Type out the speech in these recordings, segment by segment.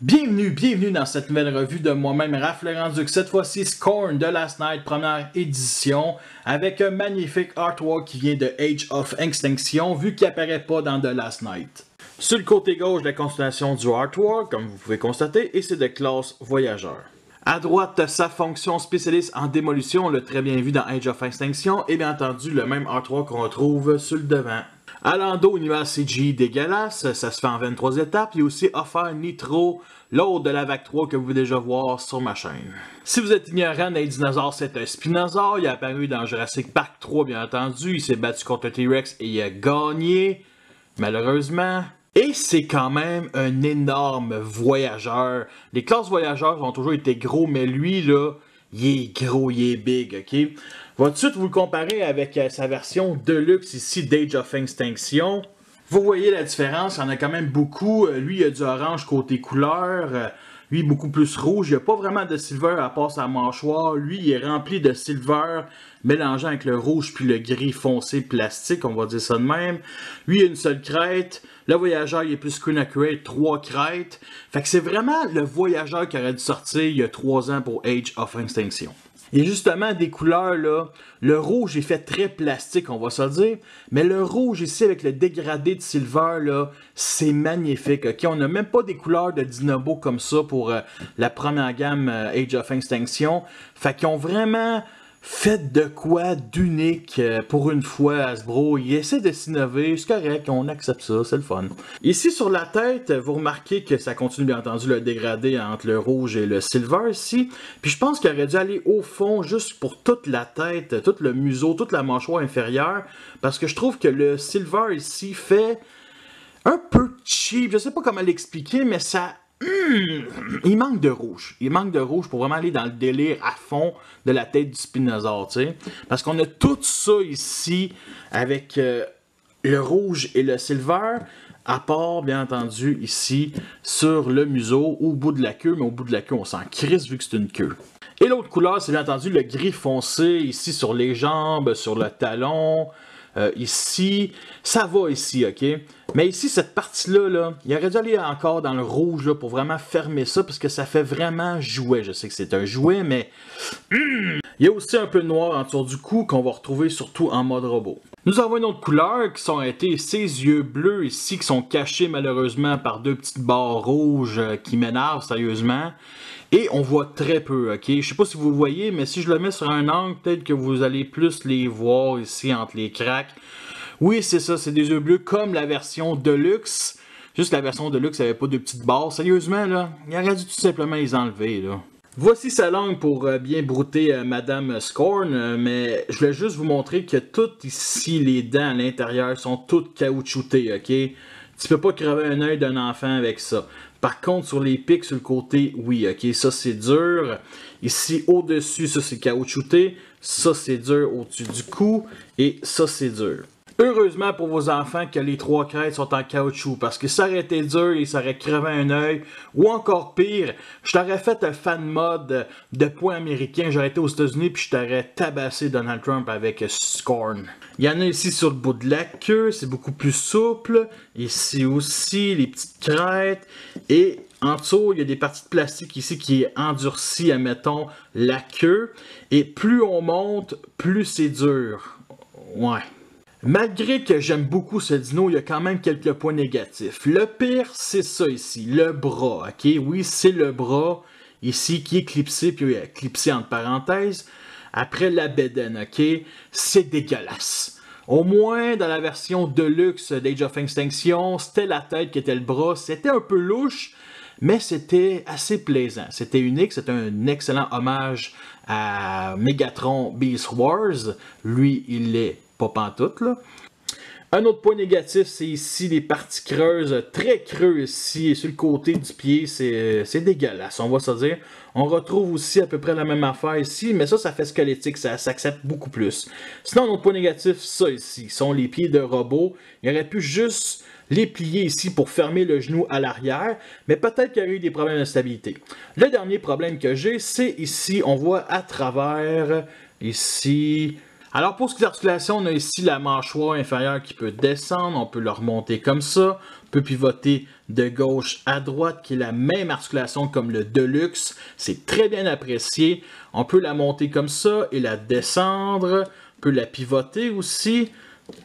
Bienvenue dans cette nouvelle revue de moi-même, Raph Laurent-Duc. Cette fois-ci, Scorn de Last Night, première édition, avec un magnifique artwork qui vient de Age of Extinction, vu qu'il apparaît pas dans The Last Night. Sur le côté gauche, la continuation du artwork, comme vous pouvez constater, et c'est de classe voyageur. À droite, sa fonction spécialiste en démolition, on l'a très bien vu dans Age of Extinction, et bien entendu, le même artwork qu'on retrouve sur le devant. À l'endos, univers CGI dégueulasse, ça se fait en 23 étapes. Il y a aussi offert Nitro, l'autre de la vague 3 que vous pouvez déjà voir sur ma chaîne. Si vous êtes ignorant d'un dinosaure, c'est un Spinosaure. Il est apparu dans Jurassic Park 3, bien entendu. Il s'est battu contre T-Rex et il a gagné, malheureusement. Et c'est quand même un énorme voyageur. Les classes voyageurs ont toujours été gros, mais lui, là, il est gros, il est big, ok? On va tout de suite vous le comparer avec sa version Deluxe ici d'Age of Extinction. Vous voyez la différence, il y en a quand même beaucoup. Lui, il a du orange côté couleur. Lui, beaucoup plus rouge. Il n'y a pas vraiment de silver à part sa mâchoire. Lui, il est rempli de silver mélangeant avec le rouge puis le gris foncé plastique, on va dire ça de même. Lui, il a une seule crête. Le voyageur, il est plus screen accurate, 3 crêtes. Fait que c'est vraiment le voyageur qui aurait dû sortir il y a 3 ans pour Age of Extinction. Et justement, des couleurs, là, le rouge est fait très plastique, on va se le dire, mais le rouge ici, avec le dégradé de silver, là, c'est magnifique, ok? On n'a même pas des couleurs de Dinobo comme ça pour la première gamme Age of Extinction. Fait qu'ils ont vraiment fait de quoi d'unique pour une fois, Hasbro. Ils essaient de s'innover, c'est correct, on accepte ça, c'est le fun. Ici sur la tête, vous remarquez que ça continue bien entendu le dégradé entre le rouge et le silver ici. Puis je pense qu'il aurait dû aller au fond juste pour toute la tête, tout le museau, toute la mâchoire inférieure. Parce que je trouve que le silver ici fait un peu cheap. Je sais pas comment l'expliquer, mais ça... il manque de rouge. Il manque de rouge pour vraiment aller dans le délire à fond de la tête du Spinosaure, tu sais. Parce qu'on a tout ça ici avec le rouge et le silver, à part, bien entendu, ici, sur le museau, au bout de la queue, mais au bout de la queue, on s'en crisse vu que c'est une queue. Et l'autre couleur, c'est bien entendu le gris foncé, ici sur les jambes, sur le talon. Ici, ça va ici, ok? Mais ici, cette partie-là, là, il aurait dû aller encore dans le rouge là, pour vraiment fermer ça, parce que ça fait vraiment jouet. Je sais que c'est un jouet, mais... Il y a aussi un peu de noir autour du cou qu'on va retrouver surtout en mode robot. Nous avons une autre couleur qui sont été ses yeux bleus ici, qui sont cachés malheureusement par deux petites barres rouges qui m'énervent sérieusement. Et on voit très peu, ok? Je sais pas si vous voyez, mais si je le mets sur un angle, peut-être que vous allez plus les voir ici entre les cracks. Oui, c'est ça, c'est des yeux bleus comme la version Deluxe. Juste la version Deluxe n'avait pas de petites barres. Sérieusement, là, il aurait dû tout simplement les enlever, là. Voici sa langue pour bien brouter Madame Scorn, mais je voulais juste vous montrer que toutes ici, les dents à l'intérieur sont toutes caoutchoutées, ok? Tu peux pas crever un œil d'un enfant avec ça. Par contre, sur les pics, sur le côté, oui, ok, ça c'est dur. Ici, au-dessus, ça c'est caoutchouté. Ça c'est dur au-dessus du cou. Et ça c'est dur. Heureusement pour vos enfants que les 3 crêtes sont en caoutchouc, parce que ça aurait été dur et ça aurait crevé un œil, ou encore pire, je t'aurais fait un fan mode de points américains, j'aurais été aux États-Unis puis je t'aurais tabassé Donald Trump avec Scorn. Il y en a ici sur le bout de la queue, c'est beaucoup plus souple, ici aussi les petites crêtes, et en dessous, il y a des parties de plastique ici qui endurcissent, admettons, la queue, et plus on monte, plus c'est dur. Ouais. Malgré que j'aime beaucoup ce dino, il y a quand même quelques points négatifs. Le pire, c'est ça ici, le bras, ok? Oui, c'est le bras ici qui est clipsé, puis clipsé entre parenthèses, après la bédaine, ok? C'est dégueulasse. Au moins, dans la version Deluxe d'Age of Extinction, c'était la tête qui était le bras, c'était un peu louche, mais c'était assez plaisant. C'était unique, c'était un excellent hommage à Megatron Beast Wars. Lui, il est pas pantoute, là. Un autre point négatif, c'est ici les parties creuses, très creux ici, et sur le côté du pied, c'est dégueulasse, on va se dire. On retrouve aussi à peu près la même affaire ici, mais ça fait squelettique, ça s'accepte beaucoup plus. Sinon, un autre point négatif, ça ici, sont les pieds de robot. Il aurait pu juste les plier ici pour fermer le genou à l'arrière, mais peut-être qu'il y a eu des problèmes de stabilité. Le dernier problème que j'ai, c'est ici, on voit à travers, ici... Alors pour ce qui est d'articulation, on a ici la mâchoire inférieure qui peut descendre, on peut le remonter comme ça, on peut pivoter de gauche à droite qui est la même articulation comme le Deluxe, c'est très bien apprécié. On peut la monter comme ça et la descendre, on peut la pivoter aussi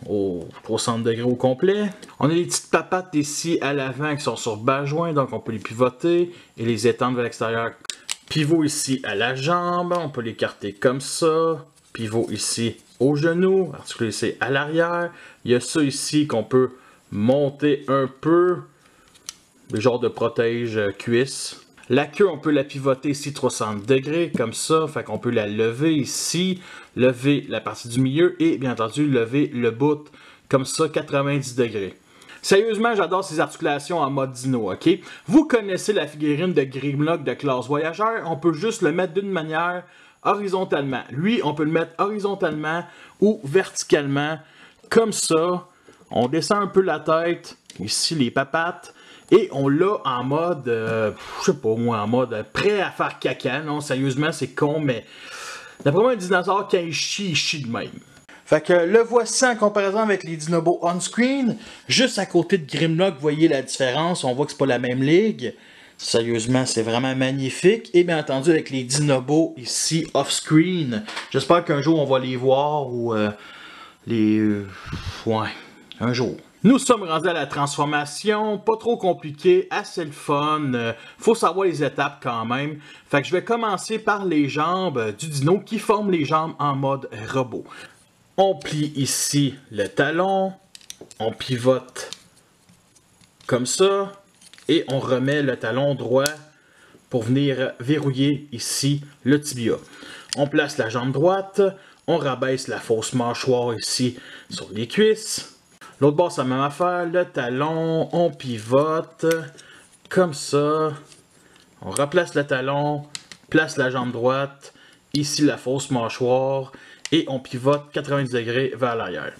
au 360 degrés au complet. On a les petites papates ici à l'avant qui sont sur bas joint, donc on peut les pivoter et les étendre vers l'extérieur. Pivot ici à la jambe, on peut l'écarter comme ça. Pivot ici au genou, articulé ici à l'arrière. Il y a ça ici qu'on peut monter un peu, le genre de protège cuisse. La queue, on peut la pivoter ici 360 degrés, comme ça. Fait qu'on peut la lever ici, lever la partie du milieu et bien entendu lever le bout comme ça 90 degrés. Sérieusement, j'adore ces articulations en mode dino, ok? Vous connaissez la figurine de Grimlock de classe voyageur, on peut juste le mettre d'une manière horizontalement. Lui, on peut le mettre horizontalement ou verticalement, comme ça. On descend un peu la tête, ici les papates, et on l'a en mode, je sais pas moi, en mode prêt à faire caca. Non, sérieusement, c'est con, mais d'après moi, un dinosaure, quand il chie de même. Fait que le voici en comparaison avec les Dinobos on-screen. Juste à côté de Grimlock, vous voyez la différence. On voit que c'est pas la même ligue. Sérieusement, c'est vraiment magnifique. Et bien entendu, avec les Dinobos ici off-screen. J'espère qu'un jour, on va les voir ou ouais, un jour. Nous sommes rendus à la transformation, pas trop compliqué, assez le fun, faut savoir les étapes quand même. Fait que je vais commencer par les jambes du dino qui forment les jambes en mode robot. On plie ici le talon, on pivote comme ça et on remet le talon droit pour venir verrouiller ici le tibia. On place la jambe droite, on rabaisse la fausse mâchoire ici sur les cuisses. L'autre bord, c'est la même affaire, le talon, on pivote comme ça. On replace le talon, place la jambe droite, ici la fausse mâchoire et on pivote 90 degrés vers l'arrière.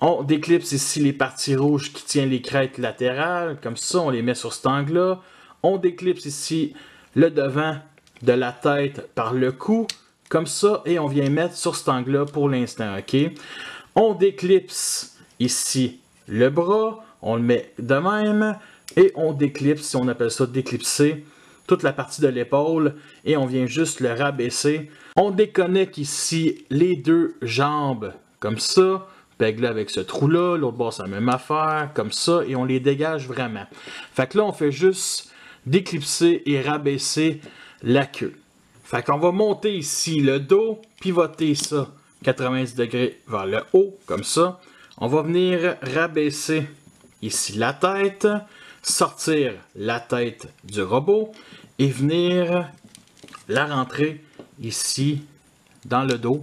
On déclipse ici les parties rouges qui tiennent les crêtes latérales, comme ça, on les met sur cet angle-là. On déclipse ici le devant de la tête par le cou, comme ça, et on vient mettre sur cet angle-là pour l'instant, ok? On déclipse ici le bras, on le met de même, et on déclipse, on appelle ça déclipser, toute la partie de l'épaule, et on vient juste le rabaisser. On déconnecte ici les deux jambes, comme ça, peg-là avec ce trou-là, l'autre bord c'est la même affaire, comme ça, et on les dégage vraiment. Fait que là, on fait juste déclipser et rabaisser la queue. Fait qu'on va monter ici le dos, pivoter ça 90 degrés vers le haut, comme ça. On va venir rabaisser ici la tête, sortir la tête du robot et venir la rentrer ici dans le dos,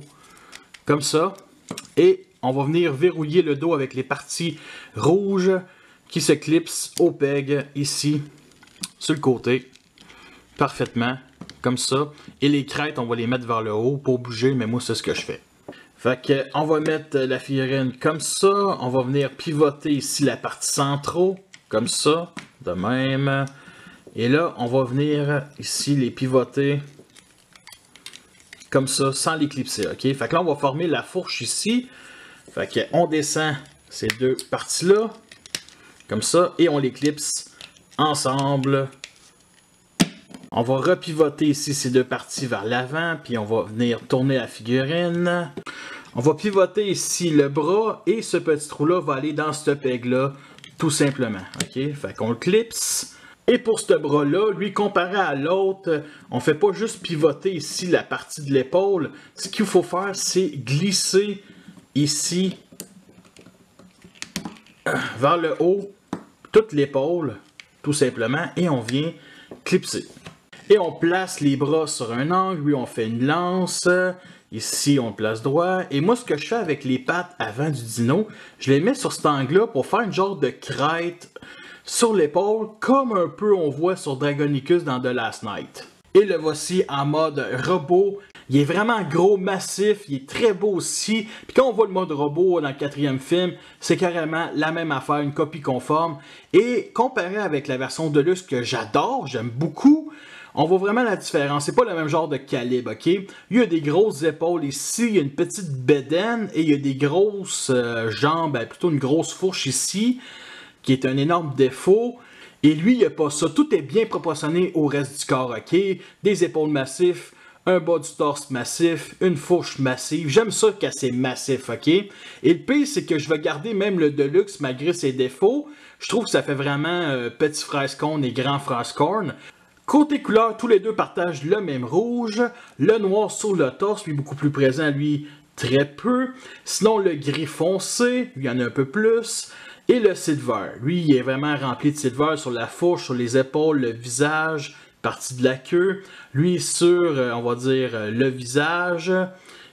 comme ça. Et on va venir verrouiller le dos avec les parties rouges qui se clipsent au peg ici sur le côté, parfaitement, comme ça. Et les crêtes, on va les mettre vers le haut pour bouger, mais moi c'est ce que je fais. Fait que on va mettre la figurine comme ça, on va venir pivoter ici la partie centrale, comme ça, de même. Et là, on va venir ici les pivoter comme ça, sans les clipser, ok? Fait que là, on va former la fourche ici. Fait que on descend ces deux parties-là, comme ça, et on les clipse ensemble. On va repivoter ici ces deux parties vers l'avant, puis on va venir tourner la figurine. On va pivoter ici le bras, et ce petit trou-là va aller dans ce peg-là, tout simplement, ok? Fait qu'on le clipse. Et pour ce bras-là, lui, comparé à l'autre, on ne fait pas juste pivoter ici la partie de l'épaule. Ce qu'il faut faire, c'est glisser ici vers le haut, toute l'épaule, tout simplement, et on vient clipser. Et on place les bras sur un angle, lui on fait une lance, ici on le place droit, et moi ce que je fais avec les pattes avant du dino, je les mets sur cet angle-là pour faire une genre de crête sur l'épaule, comme un peu on voit sur Dragonicus dans The Last Night. Et le voici en mode robot. Il est vraiment gros, massif, il est très beau aussi. Puis quand on voit le mode robot dans le 4e film, c'est carrément la même affaire, une copie conforme. Et comparé avec la version Deluxe que j'adore, j'aime beaucoup, On voit vraiment la différence. C'est pas le même genre de calibre, ok? Il y a des grosses épaules ici, il y a une petite bédaine et il y a des grosses jambes, ben, plutôt une grosse fourche ici, qui est un énorme défaut. Et lui, il n'y a pas ça. Tout est bien proportionné au reste du corps, ok? Des épaules massives, un bas du torse massif, une fourche massive. J'aime ça quand c'est massif, ok? Et le pire, c'est que je vais garder même le Deluxe malgré ses défauts. Je trouve que ça fait vraiment petit fraise corn et grand fraise corn. Côté couleur, tous les deux partagent le même rouge. Le noir sur le torse, lui, beaucoup plus présent, lui, très peu. Sinon, le gris foncé, lui, il y en a un peu plus. Et le silver, lui, il est vraiment rempli de silver sur la fourche, sur les épaules, le visage, partie de la queue. Lui, sur, on va dire, le visage.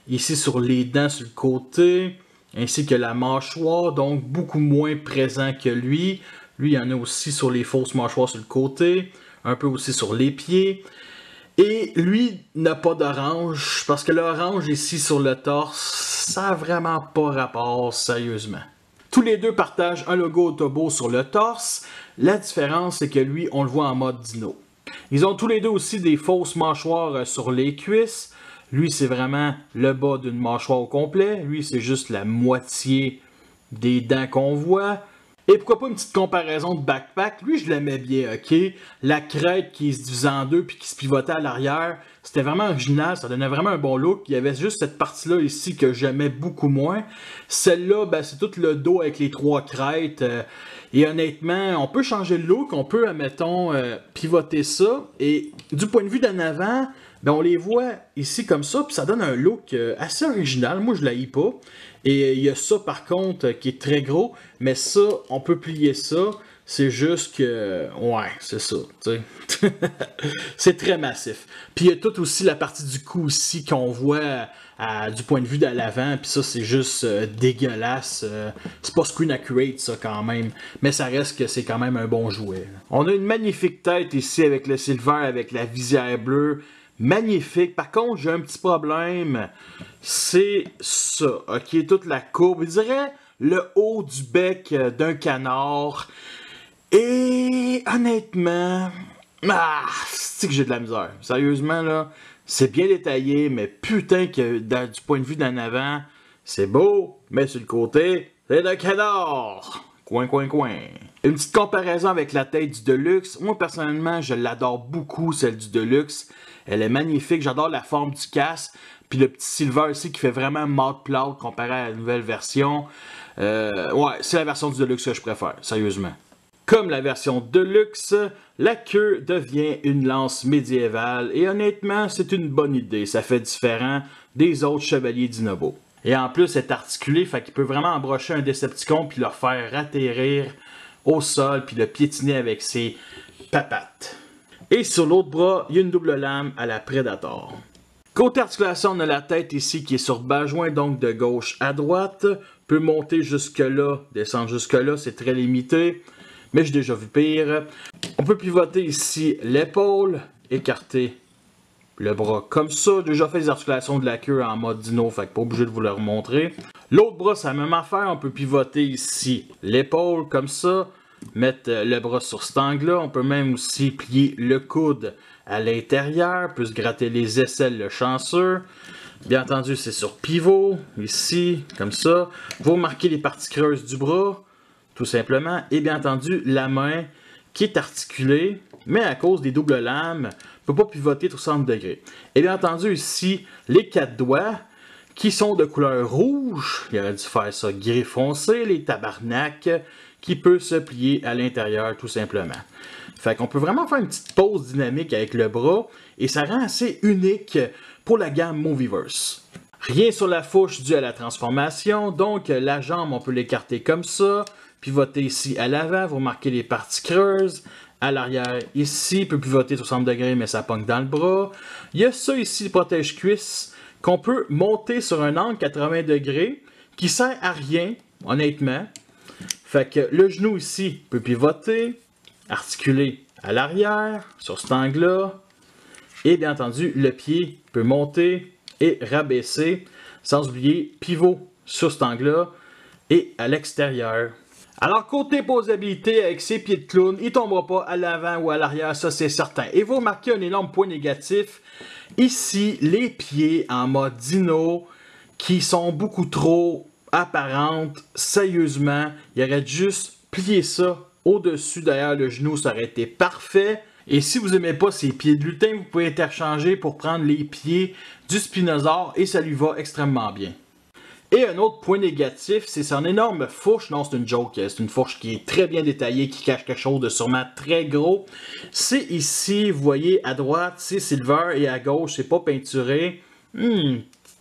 Ici, sur les dents, sur le côté. Ainsi que la mâchoire, donc beaucoup moins présent que lui. Lui, il y en a aussi sur les fausses mâchoires sur le côté. Un peu aussi sur les pieds. Et lui n'a pas d'orange, parce que l'orange ici sur le torse, ça n'a vraiment pas rapport, sérieusement. Tous les deux partagent un logo Autobo sur le torse. La différence, c'est que lui, on le voit en mode dino. Ils ont tous les deux aussi des fausses mâchoires sur les cuisses. Lui, c'est vraiment le bas d'une mâchoire au complet. Lui, c'est juste la moitié des dents qu'on voit. Et pourquoi pas une petite comparaison de backpack? Lui, je l'aimais bien, ok? La crête qui se divisait en deux puis qui se pivotait à l'arrière, c'était vraiment original, ça donnait vraiment un bon look. Il y avait juste cette partie-là ici que j'aimais beaucoup moins. Celle-là, ben, c'est tout le dos avec les trois crêtes. Et honnêtement, on peut changer le look, on peut, admettons, pivoter ça. Et du point de vue d'en avant, ben, on les voit ici comme ça, puis ça donne un look assez original. Moi, je l'haïs pas. Et il y a ça, par contre, qui est très gros. Mais ça, on peut plier ça. C'est juste que... Ouais, c'est ça, tu sais. C'est très massif. Puis il y a tout aussi la partie du cou aussi qu'on voit du point de vue de l'avant. Puis ça, c'est juste dégueulasse. C'est pas screen accurate, ça, quand même. Mais ça reste que c'est quand même un bon jouet. On a une magnifique tête ici avec le silver, avec la visière bleue. Magnifique. Par contre, j'ai un petit problème. C'est ça, ok? Toute la courbe. Je dirais le haut du bec d'un canard. Et honnêtement, c'est que j'ai de la misère. Sérieusement, là, c'est bien détaillé, mais putain que du point de vue d'en avant, c'est beau, mais sur le côté, c'est un canard. Coin, coin, coin. Une petite comparaison avec la tête du Deluxe. Moi, personnellement, je l'adore beaucoup, celle du Deluxe. Elle est magnifique. J'adore la forme du casque. Puis le petit silver ici qui fait vraiment matte plate comparé à la nouvelle version. Ouais, c'est la version du Deluxe que je préfère, sérieusement. Comme la version Deluxe, la queue devient une lance médiévale. Et honnêtement, c'est une bonne idée. Ça fait différent des autres chevaliers d'Inobo. Et en plus, c'est articulé, fait qu'il peut vraiment embrocher un Decepticon puis le faire atterrir au sol puis le piétiner avec ses papates. Et sur l'autre bras, il y a une double lame à la Predator. Côté articulation, on a la tête ici qui est sur bas joint, donc de gauche à droite. Peut monter jusque là, descendre jusque là, c'est très limité. Mais j'ai déjà vu pire. On peut pivoter ici l'épaule, écarter le bras comme ça. J'ai déjà fait les articulations de la queue en mode dino, fait que pas obligé de vous le remontrer. L'autre bras, c'est la même affaire. On peut pivoter ici l'épaule comme ça. Mettre le bras sur cet angle-là. On peut même aussi plier le coude à l'intérieur. Peut se gratter les aisselles, le chanceux. Bien entendu, c'est sur pivot, ici, comme ça. Vous remarquez les parties creuses du bras, tout simplement. Et bien entendu, la main qui est articulée, mais à cause des doubles lames, ne peut pas pivoter 60 degrés. Et bien entendu, ici, les quatre doigts, qui sont de couleur rouge. Il aurait dû faire ça gris foncé, les tabarnaks, qui peut se plier à l'intérieur, tout simplement. Fait qu'on peut vraiment faire une petite pause dynamique avec le bras, et ça rend assez unique pour la gamme Moviverse. Rien sur la fourche dû à la transformation, donc la jambe, on peut l'écarter comme ça, pivoter ici à l'avant, vous remarquez les parties creuses, à l'arrière ici, peut pivoter 60 degrés, mais ça pogne dans le bras. Il y a ça ici, le protège-cuisse, qu'on peut monter sur un angle 80 degrés, qui sert à rien, honnêtement. Fait que le genou ici peut pivoter, articuler à l'arrière, sur cet angle-là. Et bien entendu, le pied peut monter et rabaisser, sans oublier pivot sur cet angle-là et à l'extérieur. Alors, côté posabilité, avec ses pieds de clown, il ne tombera pas à l'avant ou à l'arrière, ça c'est certain. Et vous remarquez un énorme point négatif. Ici, les pieds en mode dino qui sont beaucoup trop apparentes. Sérieusement, il aurait juste plié ça au-dessus derrière le genou, ça aurait été parfait. Et si vous n'aimez pas ces pieds de lutin, vous pouvez interchanger pour prendre les pieds du Spinosaur et ça lui va extrêmement bien. Et un autre point négatif, c'est son énorme fourche. Non, c'est une joke. C'est une fourche qui est très bien détaillée, qui cache quelque chose de sûrement très gros. C'est ici, vous voyez, à droite, c'est silver et à gauche, c'est pas peinturé.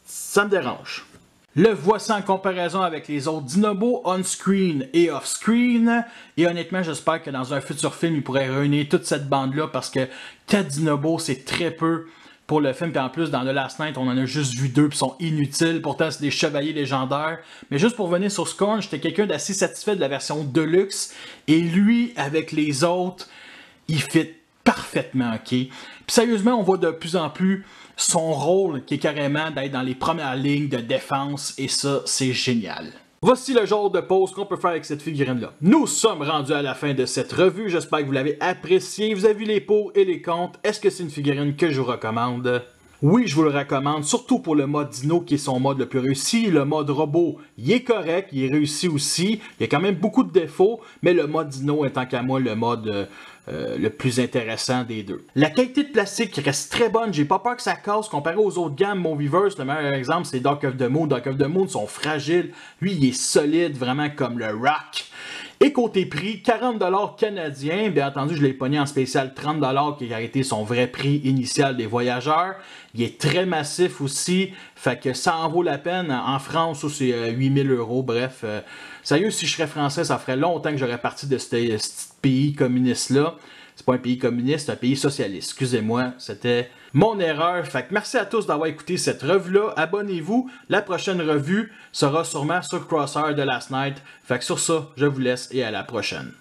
Ça me dérange. Le voici en comparaison avec les autres Dinobos on-screen et off-screen. Et honnêtement, j'espère que dans un futur film, ils pourraient réunir toute cette bande-là parce que 4 Dinobos, c'est très peu pour le film. Puis en plus, dans The Last Night, on en a juste vu 2 qui sont inutiles. Pourtant, c'est des chevaliers légendaires. Mais juste pour revenir sur Scorn, j'étais quelqu'un d'assez satisfait de la version Deluxe. Et lui, avec les autres, il fit parfaitement, ok? Puis sérieusement, on voit de plus en plus son rôle qui est carrément d'être dans les premières lignes de défense. Et ça, c'est génial. Voici le genre de pause qu'on peut faire avec cette figurine-là. Nous sommes rendus à la fin de cette revue. J'espère que vous l'avez apprécié. Vous avez vu les pour et les contre. Est-ce que c'est une figurine que je vous recommande? Oui, je vous le recommande, surtout pour le mode dino qui est son mode le plus réussi. Le mode robot, il est correct, il est réussi aussi. Il y a quand même beaucoup de défauts, mais le mode dino est tant qu'à moi le mode le plus intéressant des deux. La qualité de plastique reste très bonne, j'ai pas peur que ça casse comparé aux autres gammes Moviverse. Le meilleur exemple, c'est Dark of the Moon. Dark of the Moon sont fragiles. Lui, il est solide, vraiment comme le rock. Et côté prix, 40$ canadiens. Bien entendu, je l'ai pogné en spécial 30$ qui a été son vrai prix initial des voyageurs. Il est très massif aussi, fait que ça en vaut la peine. En France, c'est 8000€. Bref, sérieux, si je serais français, ça ferait longtemps que j'aurais parti de ce pays communiste-là. C'est pas un pays communiste, c'est un pays socialiste. Excusez-moi, c'était mon erreur. Fait que merci à tous d'avoir écouté cette revue-là. Abonnez-vous. La prochaine revue sera sûrement sur Crosshair de Last Night. Fait que sur ça, je vous laisse et à la prochaine.